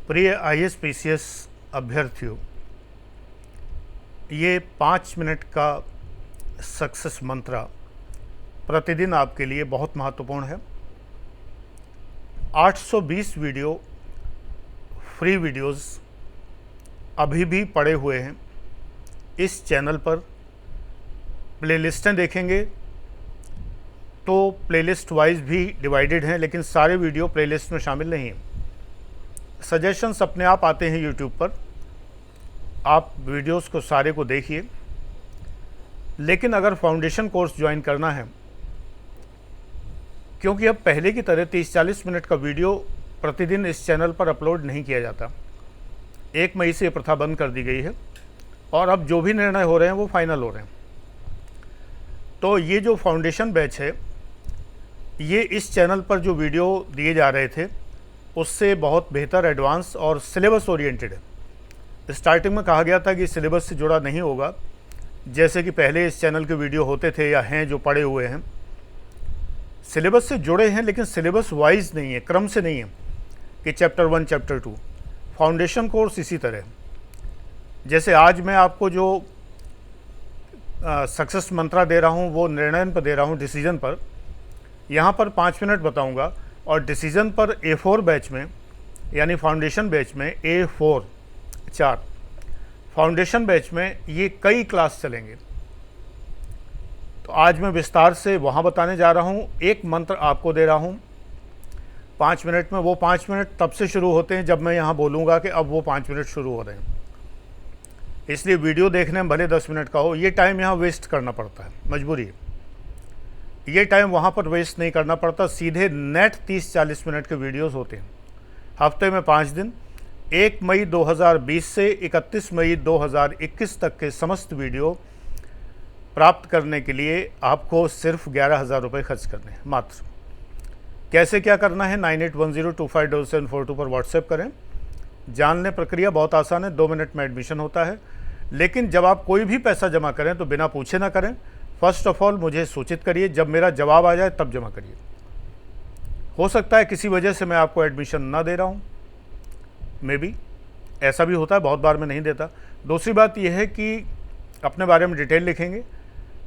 प्रिय IAS-PCS अभ्यर्थियों, ये 5 मिनट का सक्सेस मंत्र प्रतिदिन आपके लिए बहुत महत्वपूर्ण है। 820 वीडियो फ्री वीडियोस अभी भी पड़े हुए हैं इस चैनल पर। प्लेलिस्टें देखेंगे तो प्लेलिस्ट वाइज भी डिवाइडेड हैं, लेकिन सारे वीडियो प्लेलिस्ट में शामिल नहीं हैं। सजेशंस अपने आप आते हैं यूट्यूब पर, आप वीडियोस को सारे को देखिए। लेकिन अगर फाउंडेशन कोर्स ज्वाइन करना है, क्योंकि अब पहले की तरह 30-40 मिनट का वीडियो प्रतिदिन इस चैनल पर अपलोड नहीं किया जाता। 1 मई से ये प्रथा बंद कर दी गई है और अब जो भी निर्णय हो रहे हैं वो फाइनल हो रहे हैं। तो ये जो फाउंडेशन बैच है, ये इस चैनल पर जो वीडियो दिए जा रहे थे उससे बहुत बेहतर, एडवांस और सिलेबस ओरिएंटेड है। स्टार्टिंग में कहा गया था कि सिलेबस से जुड़ा नहीं होगा, जैसे कि पहले इस चैनल के वीडियो होते थे या हैं जो पड़े हुए हैं। सिलेबस से जुड़े हैं, लेकिन सिलेबस वाइज नहीं है, क्रम से नहीं है कि चैप्टर 1 चैप्टर 2। फाउंडेशन कोर्स इसी तरह, जैसे आज मैं आपको जो सक्सेस मंत्रा दे रहा हूँ वो निर्णय पर दे रहा हूँ, डिसीजन पर। यहाँ पर 5 मिनट बताऊँगा और डिसीजन पर A4 बैच में, यानी फाउंडेशन बैच में A4 4, फाउंडेशन बैच में ये कई क्लास चलेंगे। तो आज मैं विस्तार से वहाँ बताने जा रहा हूँ। एक मंत्र आपको दे रहा हूँ 5 मिनट में। वो 5 मिनट तब से शुरू होते हैं जब मैं यहाँ बोलूँगा कि अब वो 5 मिनट शुरू हो रहे हैं। इसलिए वीडियो देखने में भले 10 मिनट का हो, ये टाइम यहाँ वेस्ट करना पड़ता है, मजबूरी है। ये टाइम वहाँ पर वेस्ट नहीं करना पड़ता, सीधे नेट 30-40 मिनट के वीडियोस होते हैं। हफ्ते में 5 दिन, 1 मई 2020 से 31 मई 2021 तक के समस्त वीडियो प्राप्त करने के लिए आपको सिर्फ 11,000 रुपये खर्च करने हैं मात्र। कैसे क्या करना है? 9810257742 पर व्हाट्सएप करें। जान लें, प्रक्रिया बहुत आसान है, 2 मिनट में एडमिशन होता है। लेकिन जब आप कोई भी पैसा जमा करें तो बिना पूछे ना करें। फर्स्ट ऑफ ऑल मुझे सूचित करिए, जब मेरा जवाब आ जाए तब जमा करिए। हो सकता है किसी वजह से मैं आपको एडमिशन ना दे रहा हूँ, मे बी ऐसा भी होता है, बहुत बार मैं नहीं देता। दूसरी बात यह है कि अपने बारे में डिटेल लिखेंगे,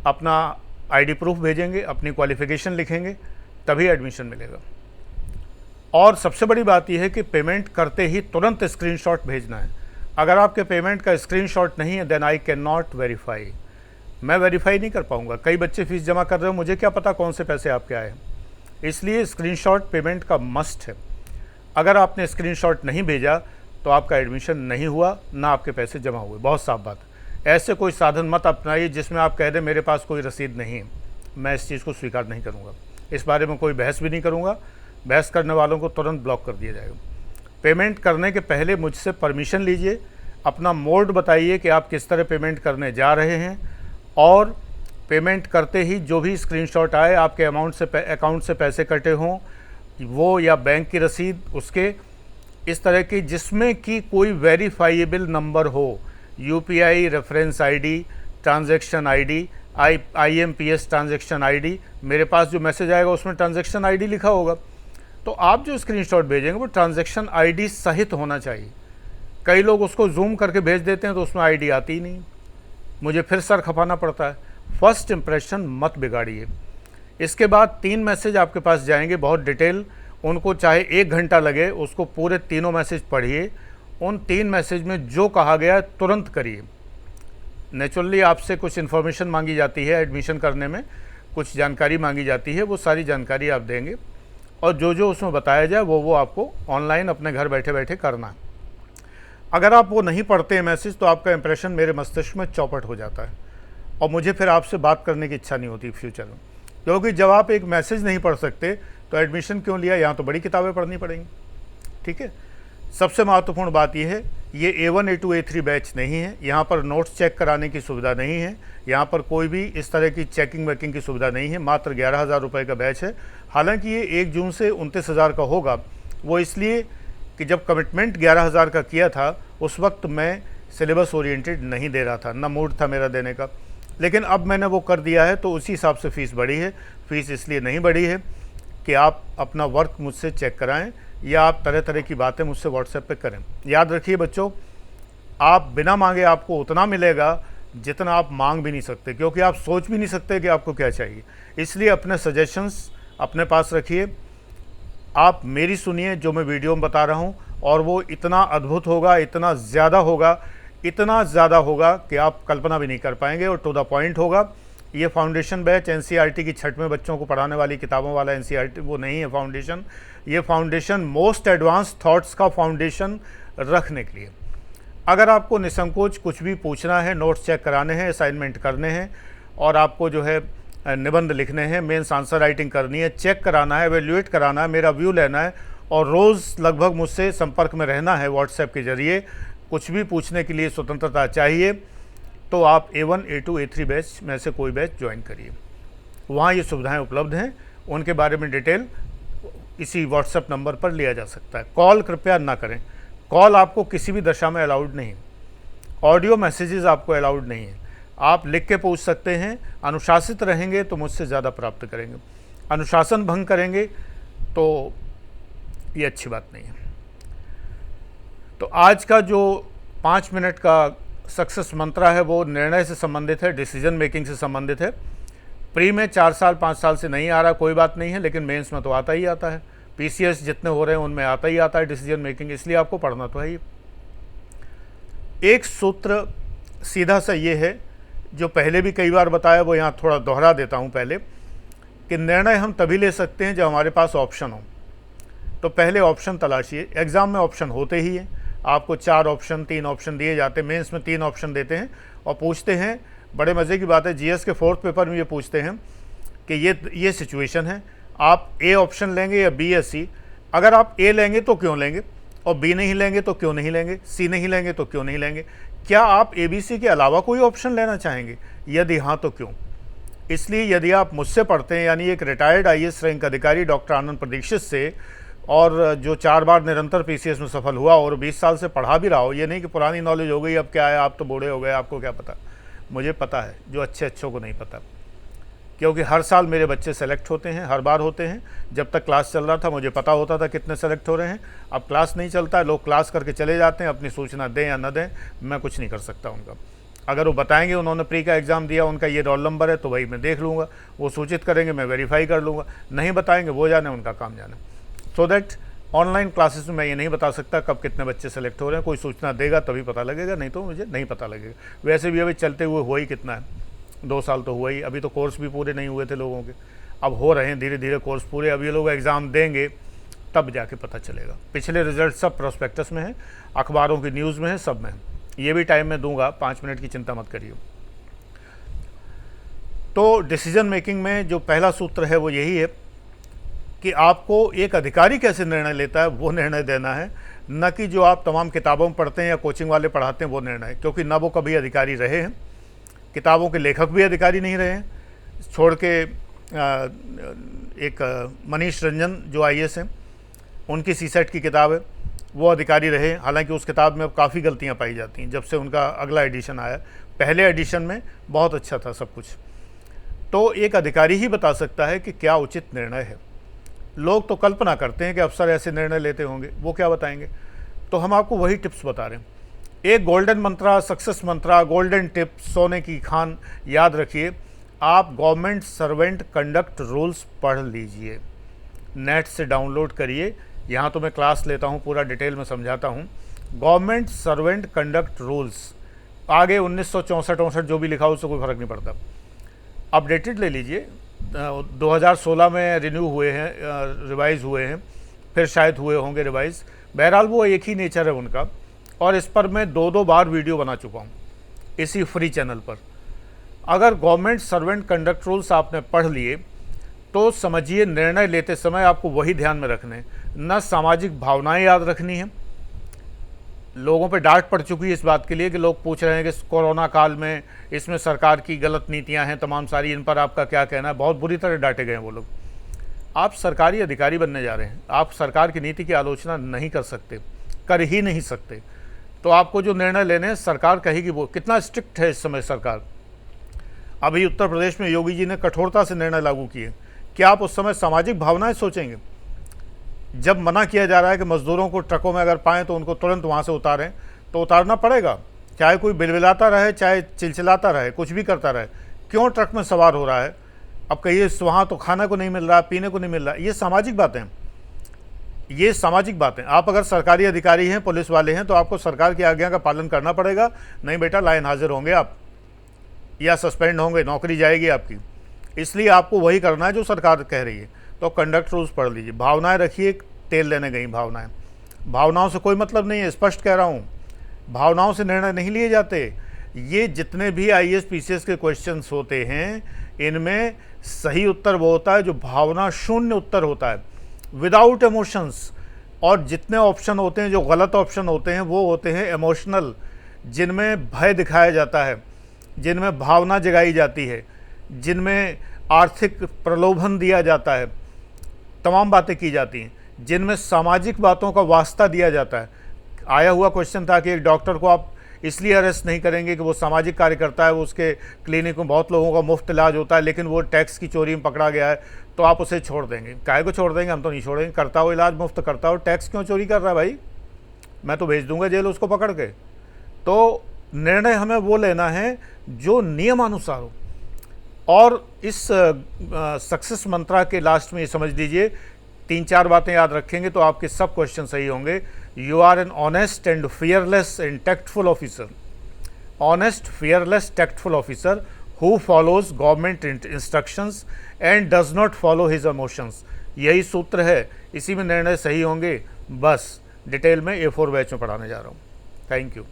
अपना ID प्रूफ भेजेंगे, अपनी क्वालिफ़िकेशन लिखेंगे, तभी एडमिशन मिलेगा। और सबसे बड़ी बात यह है कि पेमेंट करते ही तुरंत स्क्रीनशॉट भेजना है। अगर आपके पेमेंट का स्क्रीनशॉट नहीं है, then I can not verify, मैं वेरीफाई नहीं कर पाऊंगा। कई बच्चे फीस जमा कर रहे हो, मुझे क्या पता कौन से पैसे आपके आए हैं। इसलिए स्क्रीनशॉट पेमेंट का मस्ट है। अगर आपने स्क्रीनशॉट नहीं भेजा तो आपका एडमिशन नहीं हुआ, ना आपके पैसे जमा हुए। बहुत साफ बात है। ऐसे कोई साधन मत अपनाइए जिसमें आप कह दें मेरे पास कोई रसीद नहीं है। मैं इस चीज़ को स्वीकार नहीं करूँगा, इस बारे में कोई बहस भी नहीं करूँगा। बहस करने वालों को तुरंत ब्लॉक कर दिया जाएगा। पेमेंट करने के पहले मुझसे परमिशन लीजिए, अपना मोड बताइए कि आप किस तरह पेमेंट करने जा रहे हैं, और पेमेंट करते ही जो भी स्क्रीनशॉट आए, आपके अकाउंट से पैसे कटे हों वो, या बैंक की रसीद उसके, इस तरह की जिसमें कि कोई वेरीफाइएबल नंबर हो, UPI reference ID, transaction ID, IMPS transaction ID। मेरे पास जो मैसेज आएगा उसमें ट्रांजैक्शन ID लिखा होगा, तो आप जो स्क्रीनशॉट भेजेंगे वो ट्रांजैक्शन ID सहित होना चाहिए। कई लोग उसको जूम करके भेज देते हैं तो उसमें ID आती ही नहीं, मुझे फिर सर खपाना पड़ता है। फर्स्ट इम्प्रेशन मत बिगाड़िए। इसके बाद 3 मैसेज आपके पास जाएंगे, बहुत डिटेल, उनको चाहे 1 घंटा लगे, उसको पूरे तीनों मैसेज पढ़िए। उन 3 मैसेज में जो कहा गया तुरंत करिए। नेचुरली आपसे कुछ इन्फॉर्मेशन मांगी जाती है, एडमिशन करने में कुछ जानकारी मांगी जाती है, वो सारी जानकारी आप देंगे और जो जो उसमें बताया जाए वो आपको ऑनलाइन अपने घर बैठे बैठे करना है। अगर आप वो नहीं पढ़ते हैं मैसेज, तो आपका इंप्रेशन मेरे मस्तिष्क में चौपट हो जाता है और मुझे फिर आपसे बात करने की इच्छा नहीं होती फ्यूचर में। क्योंकि जब आप एक मैसेज नहीं पढ़ सकते तो एडमिशन क्यों लिया? यहाँ तो बड़ी किताबें पढ़नी पड़ेंगी। ठीक है। सबसे महत्वपूर्ण बात यह है, ये A1 A2 A3 बैच नहीं है। यहाँ पर नोट्स चेक कराने की सुविधा नहीं है, यहाँ पर कोई भी इस तरह की चेकिंग वेकिंग की सुविधा नहीं है। मात्र 11,000 रुपये का बैच है। हालांकि ये 1 जून से 29,000 का होगा। वो इसलिए कि जब कमिटमेंट 11,000 का किया था उस वक्त मैं सिलेबस ओरिएंटेड नहीं दे रहा था, ना मूड था मेरा देने का। लेकिन अब मैंने वो कर दिया है तो उसी हिसाब से फ़ीस बढ़ी है। फ़ीस इसलिए नहीं बढ़ी है कि आप अपना वर्क मुझसे चेक कराएं, या आप तरह तरह की बातें मुझसे व्हाट्सएप पे करें। याद रखिए बच्चों, आप बिना मांगे आपको उतना मिलेगा जितना आप मांग भी नहीं सकते, क्योंकि आप सोच भी नहीं सकते कि आपको क्या चाहिए। इसलिए अपने सजेशंस अपने पास रखिए, आप मेरी सुनिए जो मैं वीडियो में बता रहा हूँ, और वो इतना अद्भुत होगा, इतना ज़्यादा होगा, इतना ज़्यादा होगा कि आप कल्पना भी नहीं कर पाएंगे, और टू द पॉइंट होगा। ये फाउंडेशन बैच एनसीईआरटी की 6वें बच्चों को पढ़ाने वाली किताबों वाला एनसीईआरटी वो नहीं है फाउंडेशन। ये फाउंडेशन मोस्ट एडवांस थॉट्स का फाउंडेशन रखने के लिए। अगर आपको निसंकोच कुछ भी पूछना है, नोट्स चेक कराने हैं, असाइनमेंट करने हैं, और आपको जो है निबंध लिखने हैं, मेंस आंसर राइटिंग करनी है, चेक कराना है, एवेल्यूएट कराना है, मेरा व्यू लेना है, और रोज़ लगभग मुझसे संपर्क में रहना है व्हाट्सएप के ज़रिए, कुछ भी पूछने के लिए स्वतंत्रता चाहिए, तो आप A1, A2, A3 बैच में से कोई बैच ज्वाइन करिए। वहाँ ये सुविधाएं उपलब्ध हैं, उनके बारे में डिटेल इसी व्हाट्सएप नंबर पर लिया जा सकता है। कॉल कृपया ना करें, कॉल आपको किसी भी दशा में अलाउड नहीं, ऑडियो मैसेजेस आपको अलाउड नहीं है। आप लिख के पूछ सकते हैं, अनुशासित रहेंगे तो मुझसे ज़्यादा प्राप्त करेंगे, अनुशासन भंग करेंगे तो ये अच्छी बात नहीं है। तो आज का जो 5 मिनट का सक्सेस मंत्रा है वो निर्णय से संबंधित है, डिसीजन मेकिंग से संबंधित है। प्री में 4 साल 5 साल से नहीं आ रहा, कोई बात नहीं है, लेकिन मेंस में तो आता ही आता है। पीसीएस जितने हो रहे हैं उनमें आता ही आता है डिसीजन मेकिंग, इसलिए आपको पढ़ना तो है ही। एक सूत्र सीधा सा ये है, जो पहले भी कई बार बताया, वो यहाँ थोड़ा दोहरा देता हूँ पहले, कि निर्णय हम तभी ले सकते हैं जब हमारे पास ऑप्शन हो। तो पहले ऑप्शन तलाशिए। एग्ज़ाम में ऑप्शन होते ही हैं, आपको 4 ऑप्शन 3 ऑप्शन दिए जाते हैं, मेंस में 3 ऑप्शन देते हैं, और पूछते हैं, बड़े मज़े की बात है, जीएस के 4th पेपर में ये पूछते हैं कि ये सिचुएशन है, आप ए ऑप्शन लेंगे या बी या सी। अगर आप ए लेंगे तो क्यों लेंगे, और बी नहीं लेंगे तो क्यों नहीं लेंगे, सी नहीं लेंगे तो क्यों नहीं लेंगे, क्या आप ABC के अलावा कोई ऑप्शन लेना चाहेंगे, यदि हाँ तो क्यों। इसलिए यदि आप मुझसे पढ़ते हैं, यानी एक रिटायर्ड IAS रैंक अधिकारी डॉक्टर आनंद प्रदीक्षित से, और जो 4 बार निरंतर PCS में सफल हुआ और 20 साल से पढ़ा भी रहा हो, ये नहीं कि पुरानी नॉलेज हो गई अब क्या है, आप तो बूढ़े हो गए, आपको क्या पता। मुझे पता है, जो अच्छों को नहीं पता, क्योंकि हर साल मेरे बच्चे सेलेक्ट होते हैं, हर बार होते हैं। जब तक क्लास चल रहा था मुझे पता होता था कितने सेलेक्ट हो रहे हैं। अब क्लास नहीं चलता है, लोग क्लास करके चले जाते हैं, अपनी सूचना दें या न दें, मैं कुछ नहीं कर सकता उनका। अगर वो बताएंगे उन्होंने प्री का एग्ज़ाम दिया, उनका ये रोल नंबर है, तो वही मैं देख लूँगा, वो सूचित करेंगे, मैं वेरीफाई कर लूँगा। नहीं बताएंगे, वो जाने, उनका काम जाने। सो दैट ऑनलाइन क्लासेस में मैं ये नहीं बता सकता कब कितने बच्चे सेलेक्ट हो रहे हैं, कोई सूचना देगा तभी पता लगेगा, नहीं तो मुझे नहीं पता लगेगा। वैसे भी अभी चलते हुए हुआ ही कितना है, 2 साल तो हुआ ही, अभी तो कोर्स भी पूरे नहीं हुए थे लोगों के, अब हो रहे हैं धीरे धीरे कोर्स पूरे। अब ये लोग एग्ज़ाम देंगे तब जाके पता चलेगा। पिछले रिजल्ट सब प्रोस्पेक्टस में है, अखबारों की न्यूज़ में है, सब में है। ये भी टाइम में दूंगा, 5 मिनट की चिंता मत करिए। तो डिसीजन मेकिंग में जो पहला सूत्र है वो यही है कि आपको एक अधिकारी कैसे निर्णय लेता है वो निर्णय देना है, न कि जो आप तमाम किताबों में पढ़ते हैं या कोचिंग वाले पढ़ाते हैं वो निर्णय, क्योंकि न वो कभी अधिकारी रहे हैं, किताबों के लेखक भी अधिकारी नहीं रहे हैं, छोड़ के एक मनीष रंजन जो IAS हैं, उनकी CSET की किताब है, वो अधिकारी रहे। हालांकि उस किताब में अब काफ़ी गलतियां पाई जाती हैं जब से उनका अगला एडिशन आया। पहले एडिशन में बहुत अच्छा था सब कुछ। तो एक अधिकारी ही बता सकता है कि क्या उचित निर्णय है। लोग तो कल्पना करते हैं कि अफसर ऐसे निर्णय लेते होंगे, वो क्या बताएंगे। तो हम आपको वही टिप्स बता रहे हैं। एक गोल्डन मंत्रा, सक्सेस मंत्रा, गोल्डन टिप, सोने की खान याद रखिए। आप गवर्नमेंट सर्वेंट कंडक्ट रूल्स पढ़ लीजिए, नेट से डाउनलोड करिए। यहाँ तो मैं क्लास लेता हूँ, पूरा डिटेल में समझाता हूँ। गवर्नमेंट सर्वेंट कंडक्ट रूल्स, आगे 1964-64 जो भी लिखा हो उससे कोई फ़र्क नहीं पड़ता, अपडेटेड ले लीजिए। 2016 में रिन्यू हुए हैं, रिवाइज़ हुए हैं, फिर शायद हुए होंगे रिवाइज़। बहरहाल वो एक ही नेचर है उनका, और इस पर मैं 2 बार वीडियो बना चुका हूँ इसी फ्री चैनल पर। अगर गवर्नमेंट सर्वेंट कंडक्ट रूल्स आपने पढ़ लिए तो समझिए निर्णय लेते समय आपको वही ध्यान में रखने, न सामाजिक भावनाएं याद रखनी है। लोगों पे डांट पड़ चुकी है इस बात के लिए कि लोग पूछ रहे हैं कि कोरोना काल में इसमें सरकार की गलत नीतियां हैं तमाम सारी, इन पर आपका क्या कहना है। बहुत बुरी तरह डांटे गए हैं वो लोग। आप सरकारी अधिकारी बनने जा रहे हैं, आप सरकार की नीति की आलोचना नहीं कर सकते, कर ही नहीं सकते। तो आपको जो निर्णय लेने हैं सरकार कहेगी वो। कितना स्ट्रिक्ट है इस समय सरकार। अभी उत्तर प्रदेश में योगी जी ने कठोरता से निर्णय लागू किए। क्या आप उस समय सामाजिक भावनाएं सोचेंगे? जब मना किया जा रहा है कि मज़दूरों को ट्रकों में अगर पाएँ तो उनको तुरंत वहाँ से उतारें, तो उतारना पड़ेगा, चाहे कोई बिलबिलाता रहे, चाहे चिलचिलाता रहे, कुछ भी करता रहे। क्यों ट्रक में सवार हो रहा है? अब कहिए वहाँ तो खाना को नहीं मिल रहा, पीने को नहीं मिल रहा। ये सामाजिक बातें हैं, ये सामाजिक बातें। आप अगर सरकारी अधिकारी हैं, पुलिस वाले हैं, तो आपको सरकार की आज्ञा का पालन करना पड़ेगा। नहीं बेटा, लाइन हाजिर होंगे आप, या सस्पेंड होंगे, नौकरी जाएगी आपकी। इसलिए आपको वही करना है जो सरकार कह रही है। तो कंडक्ट रूल्स पढ़ लीजिए। भावनाएं रखिए, तेल लेने गई भावनाएं। भावनाओं से कोई मतलब नहीं है, स्पष्ट कह रहा हूँ। भावनाओं से निर्णय नहीं लिए जाते। ये जितने भी IAS PCS के क्वेश्चंस होते हैं, इनमें सही उत्तर वो होता है जो भावना शून्य उत्तर होता है, विदाउट इमोशंस। और जितने ऑप्शन होते हैं जो गलत ऑप्शन होते हैं वो होते हैं इमोशनल, जिनमें भय दिखाया जाता है, जिनमें भावना जगाई जाती है, जिनमें आर्थिक प्रलोभन दिया जाता है, तमाम बातें की जाती हैं, जिनमें सामाजिक बातों का वास्ता दिया जाता है। आया हुआ क्वेश्चन था कि एक डॉक्टर को आप इसलिए अरेस्ट नहीं करेंगे कि वो सामाजिक कार्यकर्ता है, वो उसके क्लिनिक में बहुत लोगों का मुफ्त इलाज होता है, लेकिन वो टैक्स की चोरी में पकड़ा गया है, तो आप उसे छोड़ देंगे। काहे को छोड़ देंगे? हम तो नहीं छोड़ेंगे। करता हो इलाज मुफ्त, करता हो, टैक्स क्यों चोरी कर रहा है भाई? मैं तो भेज दूंगा जेल उसको पकड़ के। तो निर्णय हमें वो लेना है जो नियमानुसार हो। और इस सक्सेस मंत्रा के लास्ट में ये समझ लीजिए, 3-4 बातें याद रखेंगे तो आपके सब क्वेश्चन सही होंगे। You are an honest and fearless and tactful officer. Honest, fearless, tactful officer who follows government instructions and does not follow his emotions. यही सूत्र है, इसी में निर्णय सही होंगे। बस डिटेल में A4 बैच में पढ़ाने जा रहा हूँ। Thank you.